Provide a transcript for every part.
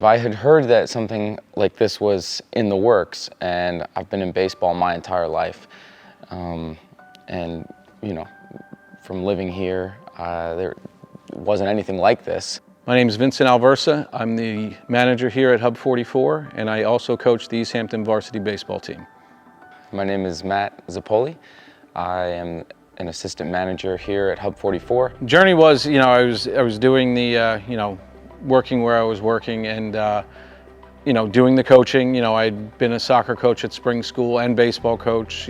I had heard that something like this was in the works, and I've been in baseball my entire life. And, you know, from living here, there wasn't anything like this. My name is Vincent Alversa. I'm the manager here at Hub44, and I also coach the East Hampton varsity baseball team. My name is Matt Zappoli. I am an assistant manager here at Hub44. Journey was, I was doing the, working where I was working and, doing the coaching. I'd been a soccer coach at spring school and baseball coach,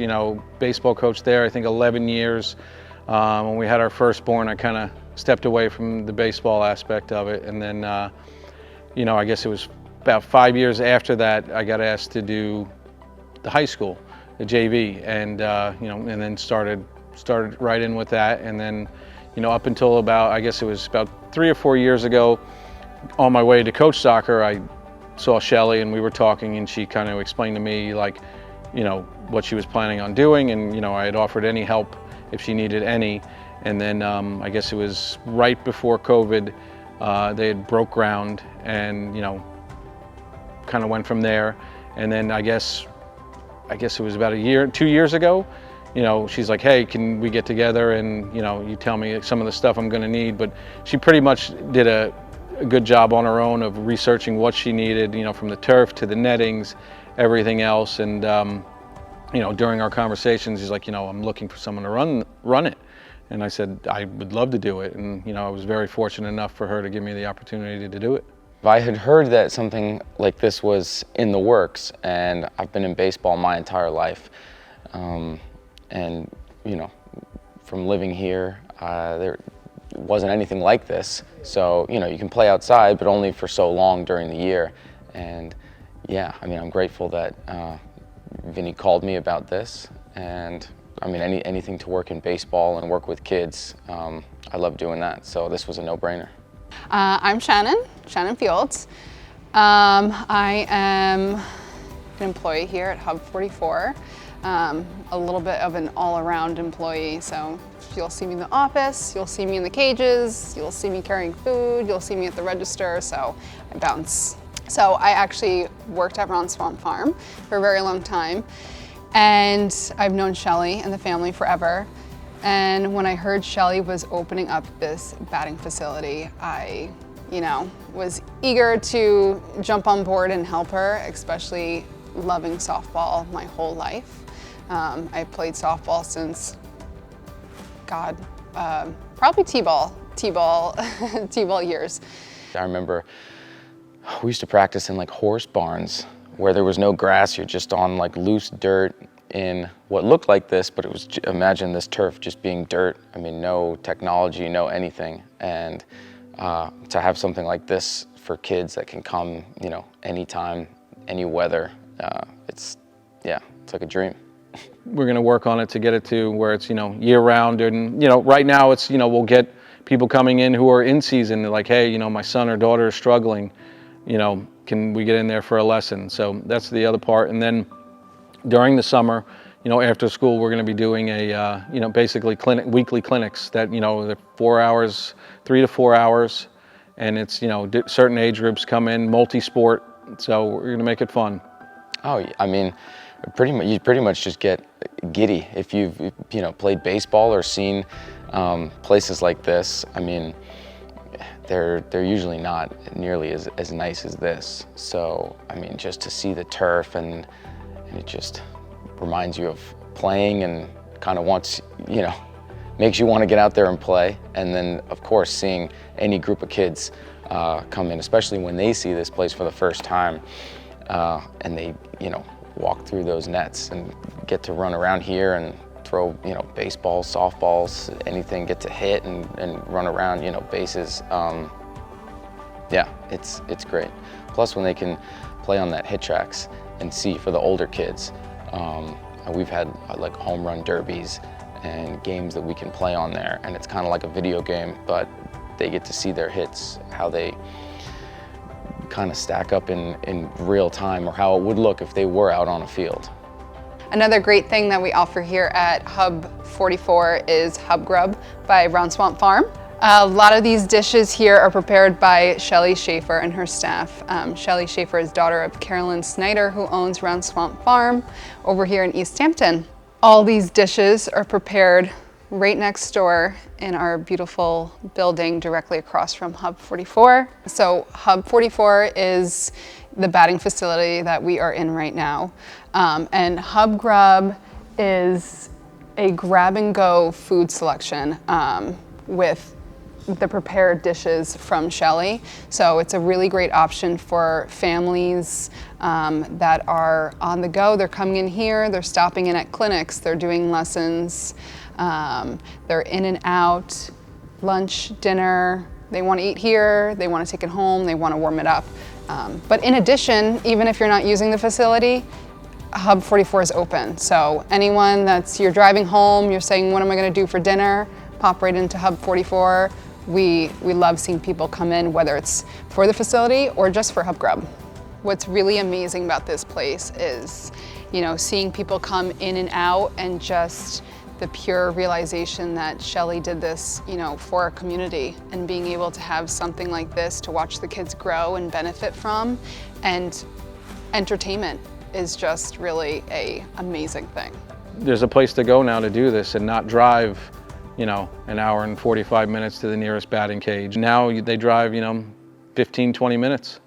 baseball coach there, I think 11 years. When we had our firstborn, I kind of stepped away from the baseball aspect of it. And then, I guess it was about 5 years after that, I got asked to do the high school, the JV, and, and then started right in with that. And then, up until about, I guess it was about 3 or 4 years ago, on my way to coach soccer, I saw Shelly and we were talking, and she kind of explained to me what she was planning on doing, and I had offered any help if she needed any. And then I guess it was right before COVID, they had broke ground, and kind of went from there. And then I guess it was about 2 years ago, she's like, hey, can we get together and you tell me some of the stuff I'm going to need. But she pretty much did a good job on her own of researching what she needed, from the turf to the nettings, everything else. And during our conversations, he's like, I'm looking for someone to run it. And I said, I would love to do it. And I was very fortunate enough for her to give me the opportunity to do it. I had heard that something like this was in the works, and I've been in baseball my entire life. And from living here, there wasn't anything like this. So, you can play outside, but only for so long during the year. And yeah, I'm grateful that Vinny called me about this. And anything to work in baseball and work with kids, I love doing that. So this was a no-brainer. I'm Shannon Fields. I am an employee here at Hub44. A little bit of an all-around employee, so you'll see me in the office, you'll see me in the cages, you'll see me carrying food, you'll see me at the register, so I bounce. So I actually worked at Round Swamp Farm for a very long time, and I've known Shelly and the family forever. And when I heard Shelly was opening up this batting facility, I, was eager to jump on board and help her, especially loving softball my whole life. I played softball since, probably T-ball years. I remember we used to practice in horse barns where there was no grass. You're just on loose dirt in what looked like this, but it was, imagine this turf just being dirt. No technology, no anything. And to have something like this for kids that can come, anytime, any weather, it's like a dream. We're going to work on it to get it to where it's, year round. And, right now it's, we'll get people coming in who are in season. They're like, hey, my son or daughter is struggling, can we get in there for a lesson? So that's the other part. And then during the summer, after school, we're going to be doing a, basically weekly clinics that, they're 4 hours, 3 to 4 hours. And it's, certain age groups come in, multi-sport. So we're going to make it fun. Oh, you pretty much just get giddy if you've played baseball or seen places like this. They're usually not nearly as nice as this. So just to see the turf, and it just reminds you of playing, and kind of makes you want to get out there and play. And then of course seeing any group of kids come in, especially when they see this place for the first time, and they walk through those nets and get to run around here and throw baseballs, softballs, anything, get to hit and run around bases. Yeah, it's great. Plus when they can play on that hit tracks and see for the older kids, we've had home run derbies and games that we can play on there, and it's kind of like a video game, but they get to see their hits, how they kind of stack up in real time, or how it would look if they were out on a field. Another great thing that we offer here at Hub44 is Hub Grub by Round Swamp Farm. A lot of these dishes here are prepared by Shelly Schaefer and her staff. Shelly Schaefer is daughter of Carolyn Snyder, who owns Round Swamp Farm over here in East Hampton. All these dishes are prepared right next door in our beautiful building directly across from Hub 44. So Hub 44 is the batting facility that we are in right now. And Hub Grub is a grab-and-go food selection with the prepared dishes from Shelly. So it's a really great option for families that are on the go. They're coming in here, they're stopping in at clinics, they're doing lessons, they're in and out, lunch, dinner. They want to eat here, they want to take it home, they want to warm it up. But in addition, even if you're not using the facility, Hub 44 is open. So anyone you're driving home, you're saying, what am I going to do for dinner? Pop right into Hub 44. We love seeing people come in, whether it's for the facility or just for Hub Grub. What's really amazing about this place is, seeing people come in and out, and just the pure realization that Shelly did this, for our community, and being able to have something like this to watch the kids grow and benefit from, and entertainment is just really an amazing thing. There's a place to go now to do this and not drive, an hour and 45 minutes to the nearest batting cage. Now they drive, 15, 20 minutes.